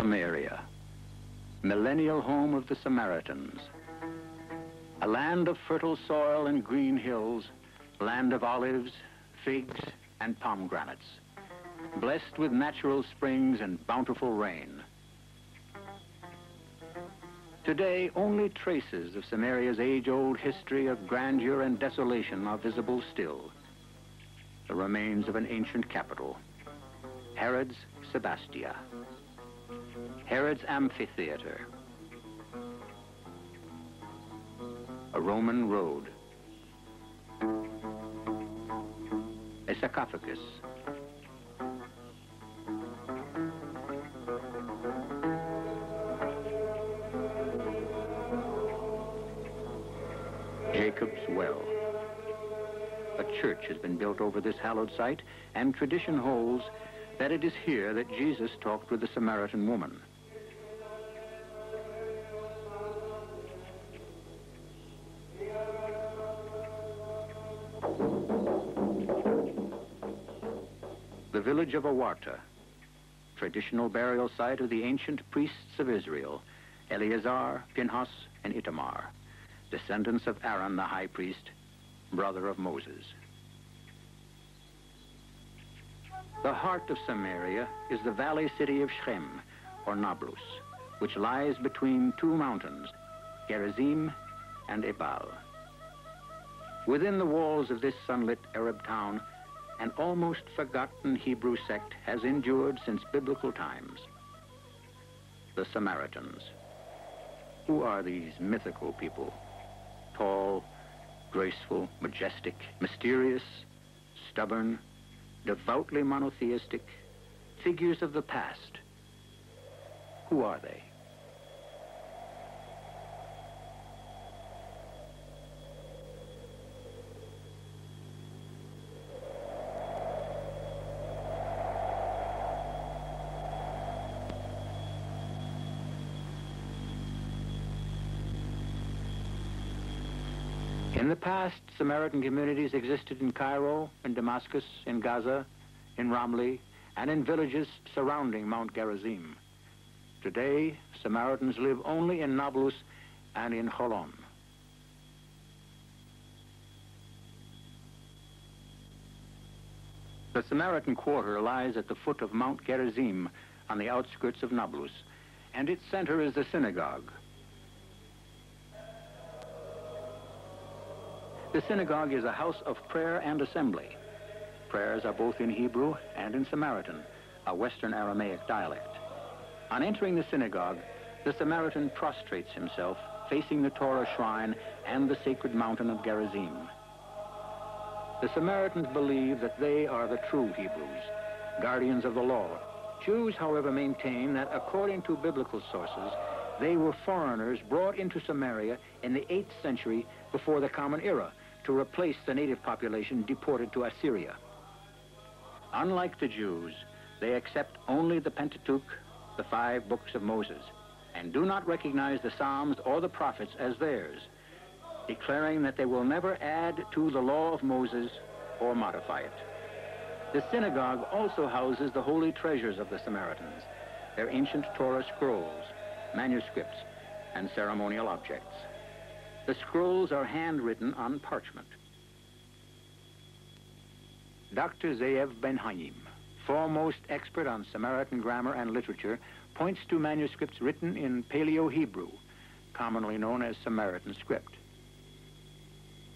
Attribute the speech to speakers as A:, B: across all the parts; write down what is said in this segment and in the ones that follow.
A: Samaria, millennial home of the Samaritans. A land of fertile soil and green hills, land of olives, figs, and pomegranates, blessed with natural springs and bountiful rain. Today, only traces of Samaria's age-old history of grandeur and desolation are visible still. The remains of an ancient capital, Herod's Sebastia, Herod's amphitheater, a Roman road, a sarcophagus, Jacob's well. A church has been built over this hallowed site, and tradition holds that it is here that Jesus talked with the Samaritan woman. The village of Awarta, traditional burial site of the ancient priests of Israel, Eleazar, Pinhas, and Itamar, descendants of Aaron the high priest, brother of Moses. The heart of Samaria is the valley city of Shechem, or Nablus, which lies between two mountains, Gerizim and Ebal. Within the walls of this sunlit Arab town, an almost forgotten Hebrew sect has endured since biblical times, the Samaritans. Who are these mythical people? Tall, graceful, majestic, mysterious, stubborn, devoutly monotheistic, figures of the past. Who are they? In the past, Samaritan communities existed in Cairo, in Damascus, in Gaza, in Ramli, and in villages surrounding Mount Gerizim. Today, Samaritans live only in Nablus and in Holon. The Samaritan quarter lies at the foot of Mount Gerizim on the outskirts of Nablus, and its center is the synagogue. The synagogue is a house of prayer and assembly. Prayers are both in Hebrew and in Samaritan, a Western Aramaic dialect. On entering the synagogue, the Samaritan prostrates himself, facing the Torah shrine and the sacred mountain of Gerizim. The Samaritans believe that they are the true Hebrews, guardians of the law. Jews, however, maintain that according to biblical sources, they were foreigners brought into Samaria in the 8th century before the Common Era to replace the native population deported to Assyria. Unlike the Jews, they accept only the Pentateuch, the 5 books of Moses, and do not recognize the Psalms or the prophets as theirs, declaring that they will never add to the law of Moses or modify it. The synagogue also houses the holy treasures of the Samaritans, their ancient Torah scrolls, manuscripts, and ceremonial objects. The scrolls are handwritten on parchment. Dr. Zeev Ben-Haim, foremost expert on Samaritan grammar and literature, points to manuscripts written in Paleo-Hebrew, commonly known as Samaritan script.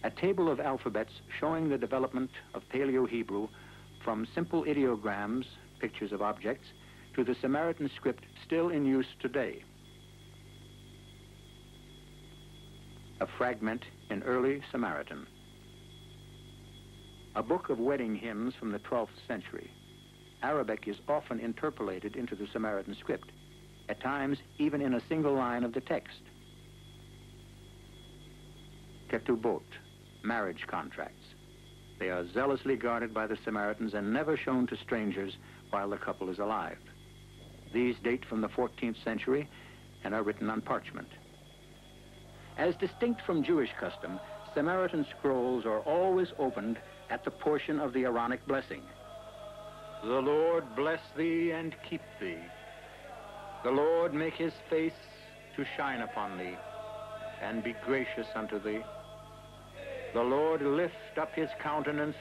A: A table of alphabets showing the development of Paleo-Hebrew from simple ideograms, pictures of objects, to the Samaritan script still in use today. A fragment in early Samaritan. A book of wedding hymns from the 12th century. Arabic is often interpolated into the Samaritan script, at times even in a single line of the text. Ketubot, marriage contracts. They are zealously guarded by the Samaritans and never shown to strangers while the couple is alive. These date from the 14th century and are written on parchment. As distinct from Jewish custom, Samaritan scrolls are always opened at the portion of the Aaronic blessing. The Lord bless thee and keep thee. The Lord make his face to shine upon thee, and be gracious unto thee. The Lord lift up his countenance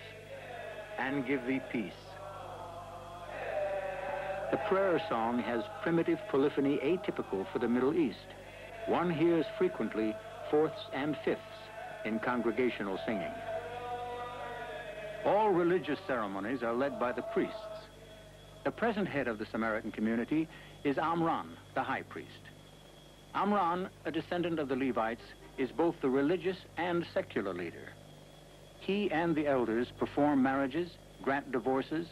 A: and give thee peace. The prayer song has primitive polyphony atypical for the Middle East. One hears frequently fourths and fifths in congregational singing. All religious ceremonies are led by the priests. The present head of the Samaritan community is Amram, the high priest. Amram, a descendant of the Levites, is both the religious and secular leader. He and the elders perform marriages, grant divorces,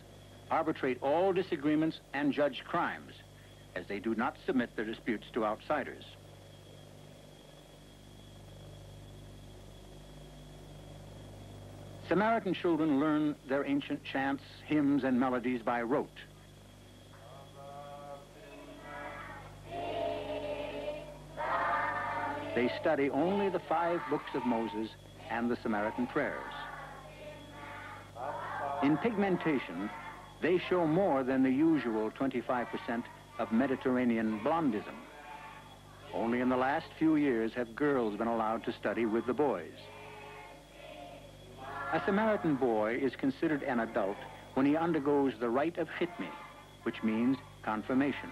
A: arbitrate all disagreements, and judge crimes, as they do not submit their disputes to outsiders. Samaritan children learn their ancient chants, hymns, and melodies by rote. They study only the 5 books of Moses and the Samaritan prayers. In pigmentation, they show more than the usual 25% of Mediterranean blondism. Only in the last few years have girls been allowed to study with the boys. A Samaritan boy is considered an adult when he undergoes the rite of chitmi, which means confirmation,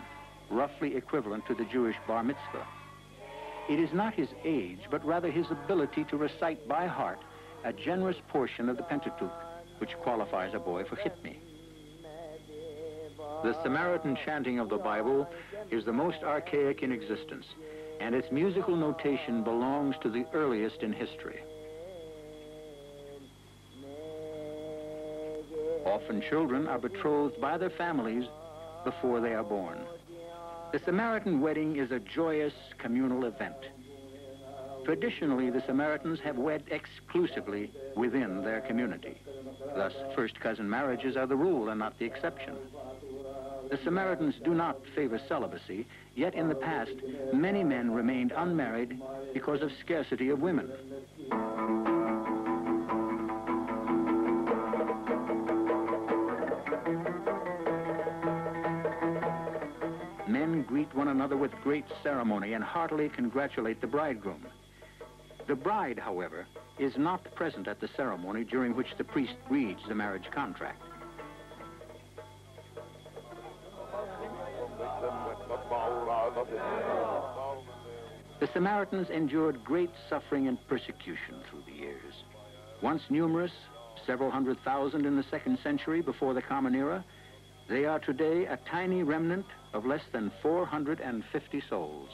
A: roughly equivalent to the Jewish bar mitzvah. It is not his age, but rather his ability to recite by heart a generous portion of the Pentateuch, which qualifies a boy for chitmi. The Samaritan chanting of the Bible is the most archaic in existence, and its musical notation belongs to the earliest in history. Often children are betrothed by their families before they are born. The Samaritan wedding is a joyous communal event. Traditionally, the Samaritans have wed exclusively within their community. Thus, first cousin marriages are the rule and not the exception. The Samaritans do not favor celibacy, yet in the past, many men remained unmarried because of scarcity of women. Men greet one another with great ceremony and heartily congratulate the bridegroom. The bride, however, is not present at the ceremony during which the priest reads the marriage contract. The Samaritans endured great suffering and persecution through the years. Once numerous, several 100,000 in the 2nd century before the Common Era, they are today a tiny remnant of less than 450 souls.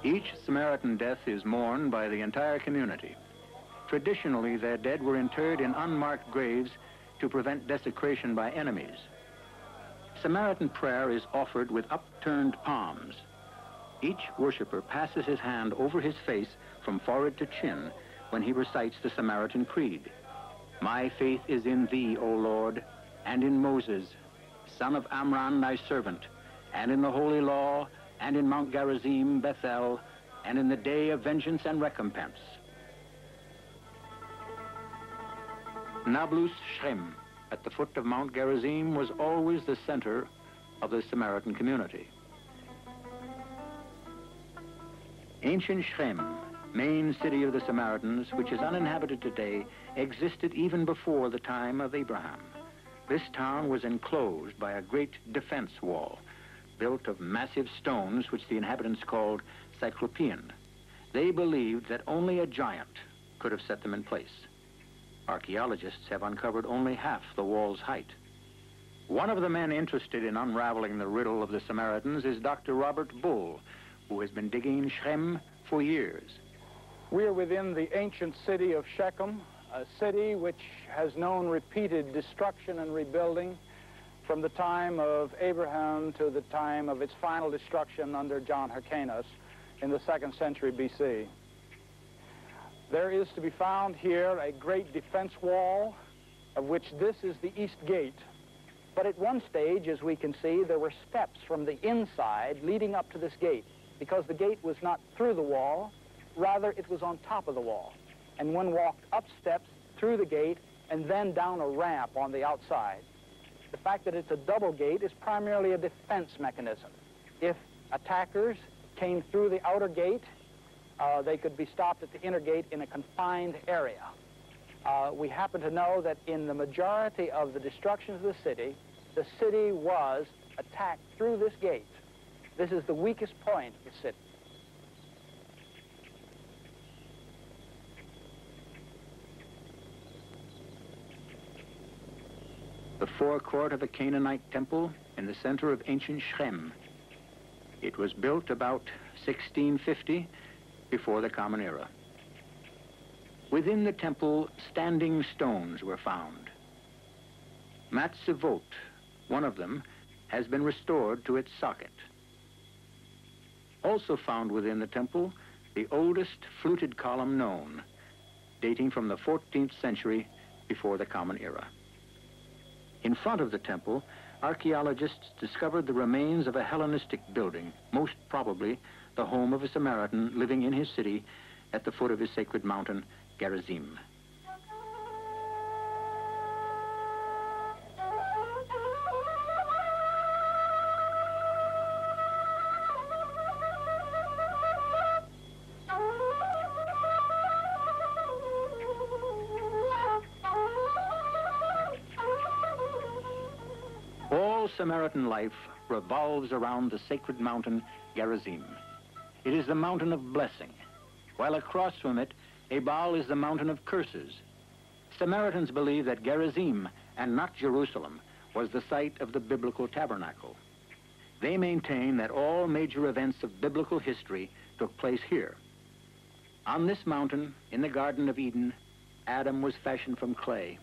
A: Each Samaritan death is mourned by the entire community. Traditionally, their dead were interred in unmarked graves to prevent desecration by enemies. Samaritan prayer is offered with upturned palms. Each worshiper passes his hand over his face from forehead to chin when he recites the Samaritan Creed. My faith is in thee, O Lord, and in Moses, son of Amram, thy servant, and in the holy law, and in Mount Gerizim, Bethel, and in the day of vengeance and recompense. Nablus Shem, at the foot of Mount Gerizim, was always the center of the Samaritan community. Ancient Shem, main city of the Samaritans, which is uninhabited today, existed even before the time of Abraham. This town was enclosed by a great defense wall, built of massive stones which the inhabitants called Cyclopean. They believed that only a giant could have set them in place. Archaeologists have uncovered only half the wall's height. One of the men interested in unraveling the riddle of the Samaritans is Dr. Robert Bull, who has been digging Shem for years.
B: We are within the ancient city of Shechem, a city which has known repeated destruction and rebuilding from the time of Abraham to the time of its final destruction under John Hyrcanus in the 2nd century BC. There is to be found here a great defense wall, of which this is the east gate. But at one stage, as we can see, there were steps from the inside leading up to this gate, because the gate was not through the wall, rather it was on top of the wall. And one walked up steps through the gate and then down a ramp on the outside. The fact that it's a double gate is primarily a defense mechanism. If attackers came through the outer gate, they could be stopped at the inner gate in a confined area. We happen to know that in the majority of the destructions of the city was attacked through this gate. This is the weakest point of the city.
A: The forecourt of a Canaanite temple in the center of ancient Shechem. It was built about 1650 before the Common Era. Within the temple, standing stones were found. Matzevot, one of them, has been restored to its socket. Also found within the temple, the oldest fluted column known, dating from the 14th century before the Common Era. In front of the temple, archaeologists discovered the remains of a Hellenistic building, most probably the home of a Samaritan living in his city at the foot of his sacred mountain, Gerizim. All Samaritan life revolves around the sacred mountain, Gerizim. It is the mountain of blessing, while across from it, Ebal is the mountain of curses. Samaritans believe that Gerizim, and not Jerusalem, was the site of the biblical tabernacle. They maintain that all major events of biblical history took place here. On this mountain, in the Garden of Eden, Adam was fashioned from clay.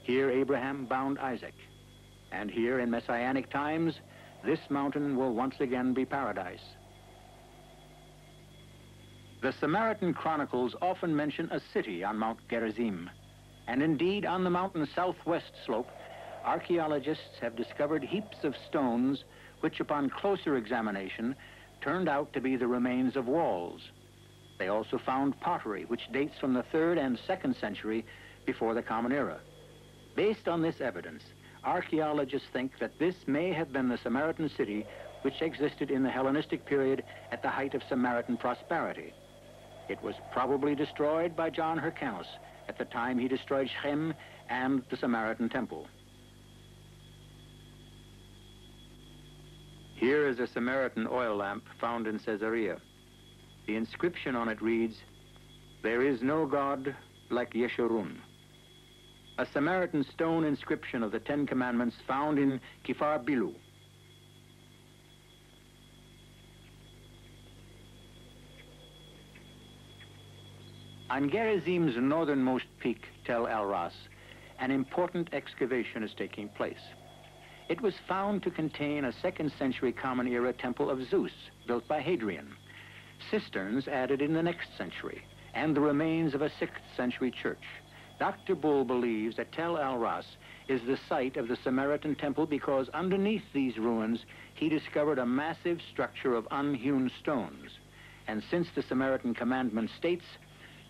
A: Here Abraham bound Isaac. And here in Messianic times, this mountain will once again be paradise. The Samaritan chronicles often mention a city on Mount Gerizim, and indeed on the mountain's southwest slope, archaeologists have discovered heaps of stones which upon closer examination turned out to be the remains of walls. They also found pottery which dates from the 3rd and 2nd century before the Common Era. Based on this evidence, archaeologists think that this may have been the Samaritan city which existed in the Hellenistic period at the height of Samaritan prosperity. It was probably destroyed by John Hyrcanus at the time he destroyed Shechem and the Samaritan temple. Here is a Samaritan oil lamp found in Caesarea. The inscription on it reads, "There is no God like Yeshurun." A Samaritan stone inscription of the 10 Commandments found in Kfar Bilu. On Gerizim's northernmost peak, Tel El-Ras, an important excavation is taking place. It was found to contain a 2nd century Common Era temple of Zeus, built by Hadrian, cisterns added in the next century, and the remains of a 6th century church. Dr. Bull believes that Tel El-Ras is the site of the Samaritan temple because underneath these ruins he discovered a massive structure of unhewn stones. And since the Samaritan commandment states,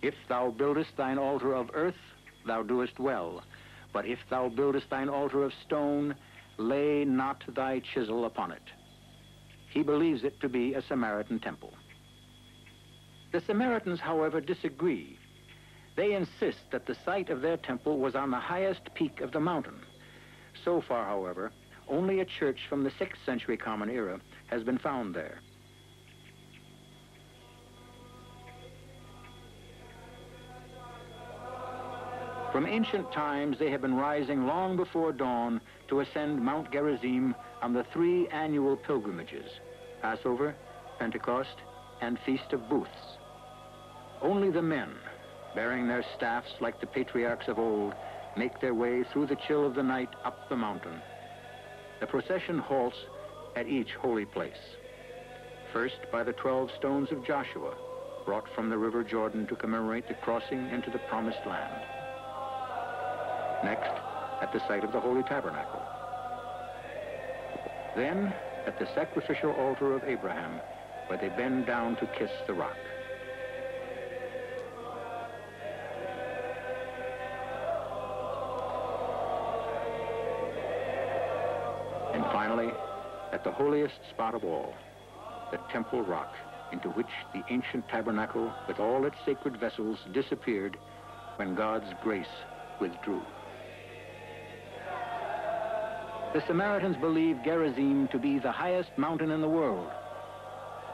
A: "If thou buildest thine altar of earth, thou doest well. But if thou buildest thine altar of stone, lay not thy chisel upon it." He believes it to be a Samaritan temple. The Samaritans, however, disagree. They insist that the site of their temple was on the highest peak of the mountain. So far, however, only a church from the 6th century Common Era has been found there. From ancient times, they have been rising long before dawn to ascend Mount Gerizim on the 3 annual pilgrimages, Passover, Pentecost, and Feast of Booths. Only the men, bearing their staffs like the patriarchs of old, make their way through the chill of the night up the mountain. The procession halts at each holy place. First by the 12 stones of Joshua, brought from the river Jordan to commemorate the crossing into the promised land. Next, at the site of the Holy Tabernacle. Then, at the sacrificial altar of Abraham, where they bend down to kiss the rock. finally, at the holiest spot of all, the Temple Rock, into which the ancient tabernacle with all its sacred vessels disappeared when God's grace withdrew. The Samaritans believed Gerizim to be the highest mountain in the world.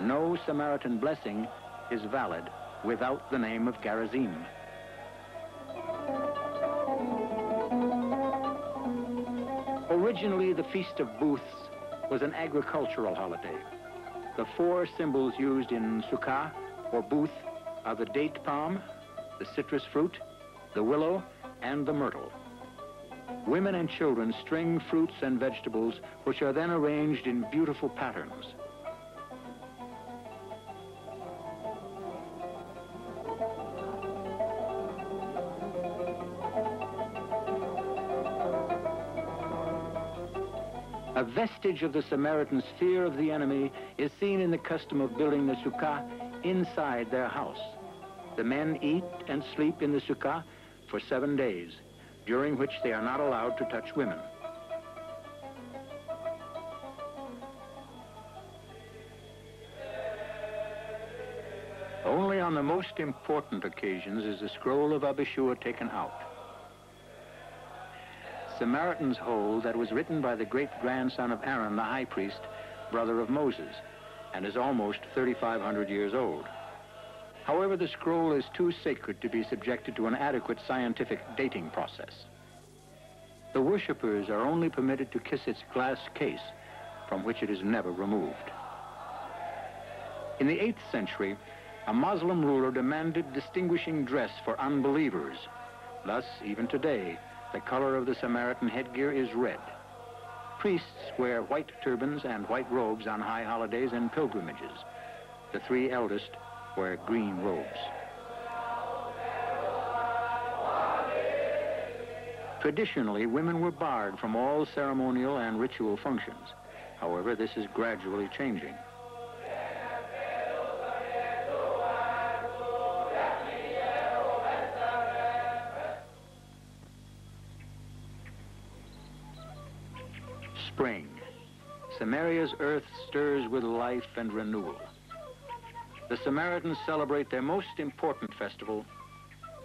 A: No Samaritan blessing is valid without the name of Gerizim. Originally, the Feast of Booths was an agricultural holiday. The four symbols used in Sukkah, or booth, are the date palm, the citrus fruit, the willow, and the myrtle. Women and children string fruits and vegetables, which are then arranged in beautiful patterns. A vestige of the Samaritans' fear of the enemy is seen in the custom of building the sukkah inside their house. The men eat and sleep in the sukkah for 7 days, during which they are not allowed to touch women. Only on the most important occasions is the scroll of Abishua taken out. Samaritans hold that it was written by the great-grandson of Aaron, the high priest, brother of Moses, and is almost 3,500 years old. However, the scroll is too sacred to be subjected to an adequate scientific dating process. The worshippers are only permitted to kiss its glass case, from which it is never removed. In the 8th century, a Muslim ruler demanded distinguishing dress for unbelievers. Thus, even today, the color of the Samaritan headgear is red. Priests wear white turbans and white robes on high holidays and pilgrimages. The 3 eldest wear green robes. Traditionally, women were barred from all ceremonial and ritual functions. However, this is gradually changing. Spring. Samaria's earth stirs with life and renewal. The Samaritans celebrate their most important festival,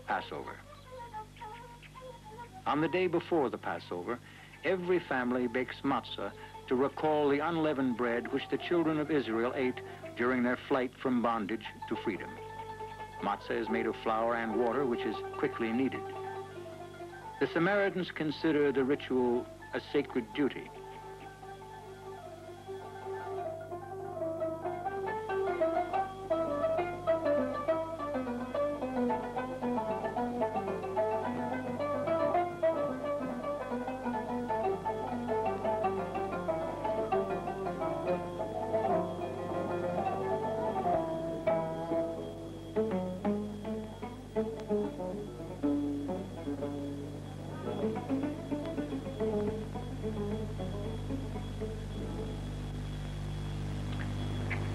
A: Passover. On the day before the Passover, every family bakes matzah to recall the unleavened bread which the children of Israel ate during their flight from bondage to freedom. Matzah is made of flour and water, which is quickly kneaded. The Samaritans consider the ritual a sacred duty.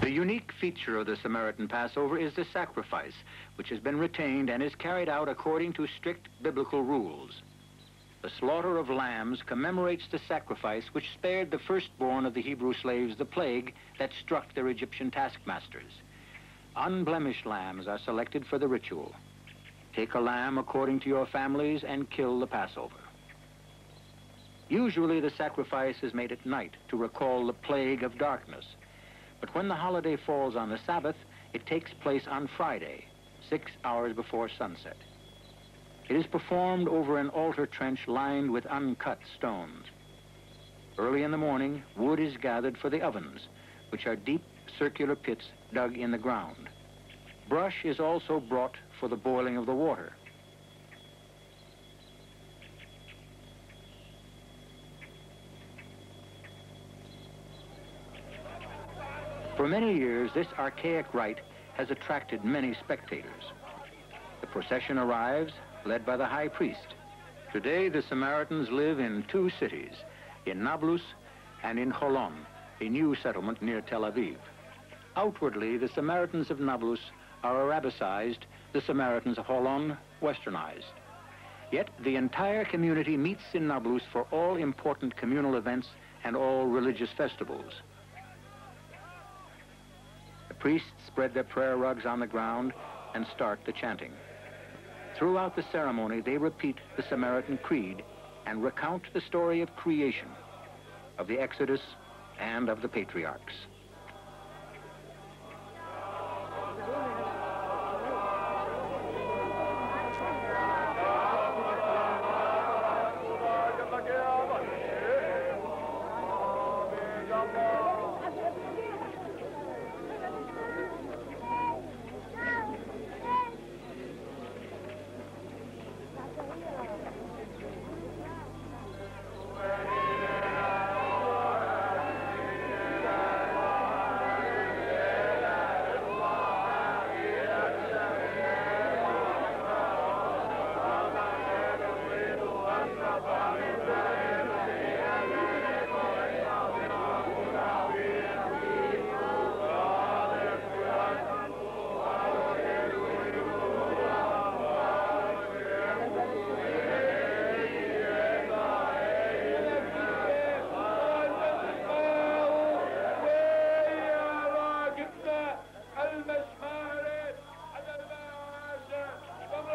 A: The unique feature of the Samaritan Passover is the sacrifice, which has been retained and is carried out according to strict biblical rules. The slaughter of lambs commemorates the sacrifice which spared the firstborn of the Hebrew slaves the plague that struck their Egyptian taskmasters. Unblemished lambs are selected for the ritual. Take a lamb according to your families and kill the Passover. Usually the sacrifice is made at night to recall the plague of darkness. But when the holiday falls on the Sabbath, it takes place on Friday, 6 hours before sunset. It is performed over an altar trench lined with uncut stones. Early in the morning, wood is gathered for the ovens, which are deep circular pits dug in the ground. Brush is also brought for the boiling of the water. For many years, this archaic rite has attracted many spectators. The procession arrives, led by the high priest. Today, the Samaritans live in 2 cities, in Nablus and in Holon, a new settlement near Tel Aviv. Outwardly, the Samaritans of Nablus are Arabicized, the Samaritans of Holon, Westernized. Yet the entire community meets in Nablus for all important communal events and all religious festivals. The priests spread their prayer rugs on the ground and start the chanting. Throughout the ceremony, they repeat the Samaritan Creed and recount the story of creation, of the Exodus, and of the patriarchs.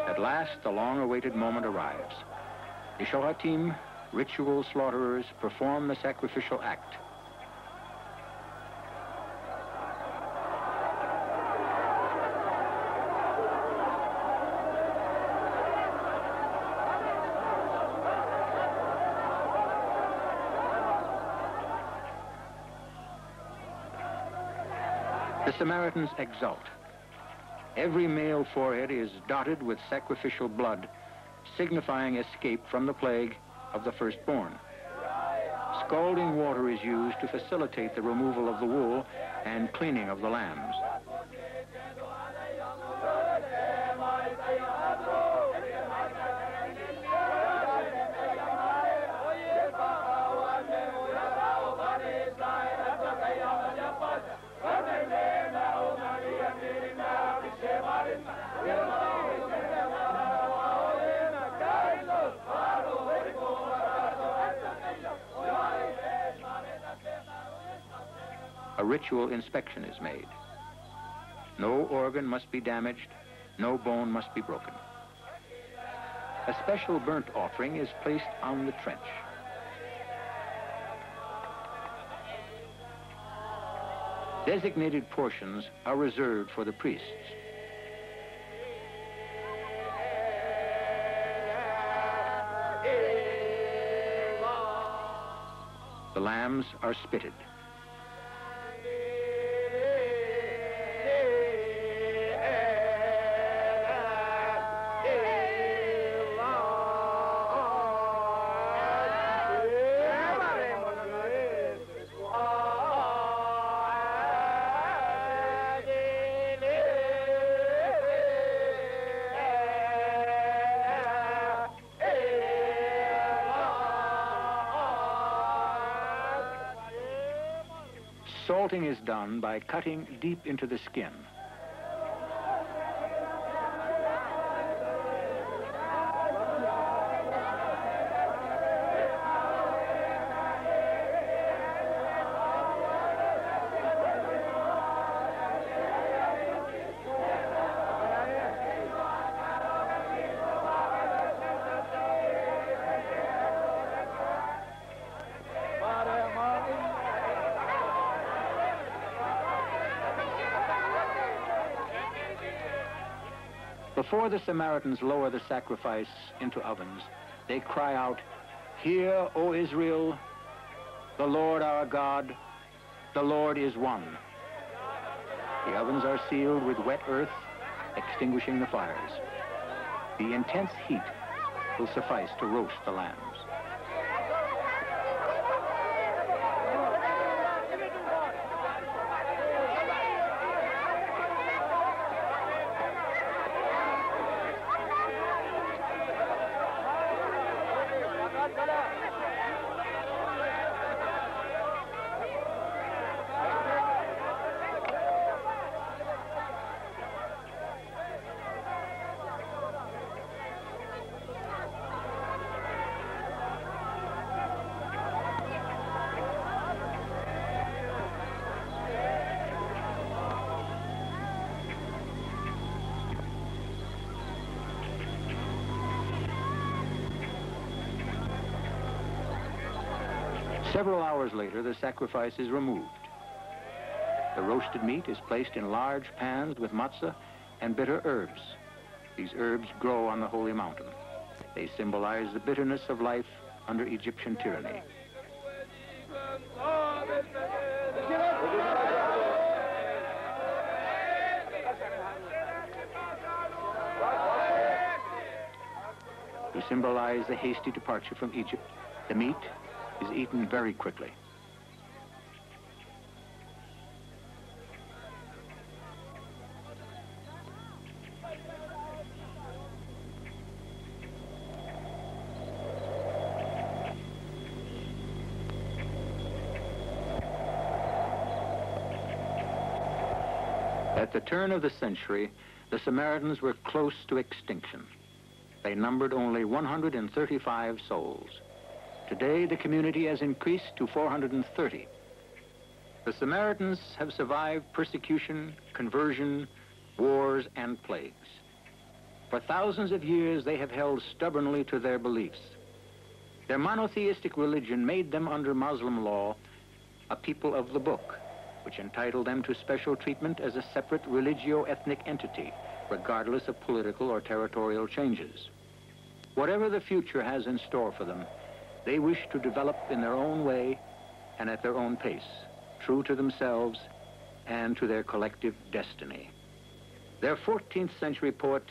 A: At last, the long-awaited moment arrives. The Shohatim, ritual slaughterers, perform the sacrificial act. The Samaritans exult. Every male forehead is dotted with sacrificial blood, signifying escape from the plague of the firstborn. Scalding water is used to facilitate the removal of the wool and cleaning of the lambs. A ritual inspection is made. No organ must be damaged, no bone must be broken. A special burnt offering is placed on the trench. Designated portions are reserved for the priests. The lambs are spitted. Salting is done by cutting deep into the skin. Before the Samaritans lower the sacrifice into ovens, they cry out, "Hear, O Israel, the Lord our God, the Lord is one." The ovens are sealed with wet earth, extinguishing the fires. The intense heat will suffice to roast the lambs. Several hours later, the sacrifice is removed. The roasted meat is placed in large pans with matzah and bitter herbs. These herbs grow on the holy mountain. They symbolize the bitterness of life under Egyptian tyranny. To symbolize the hasty departure from Egypt, the meat is eaten very quickly. At the turn of the century, the Samaritans were close to extinction. They numbered only 135 souls. Today, the community has increased to 430. The Samaritans have survived persecution, conversion, wars, and plagues. For thousands of years, they have held stubbornly to their beliefs. Their monotheistic religion made them, under Muslim law, a people of the book, which entitled them to special treatment as a separate religio-ethnic entity, regardless of political or territorial changes. Whatever the future has in store for them, they wish to develop in their own way and at their own pace, true to themselves and to their collective destiny. Their 14th century poet,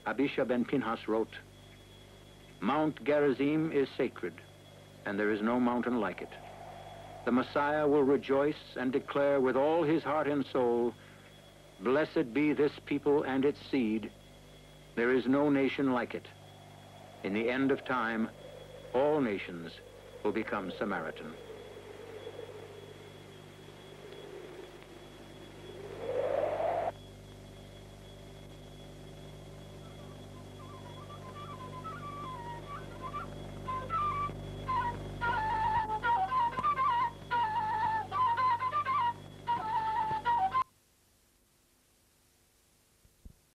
A: Abisha ben Pinhas, wrote, "Mount Gerizim is sacred, and there is no mountain like it. The Messiah will rejoice and declare with all his heart and soul, 'Blessed be this people and its seed. There is no nation like it. In the end of time, all nations will become Samaritan.'"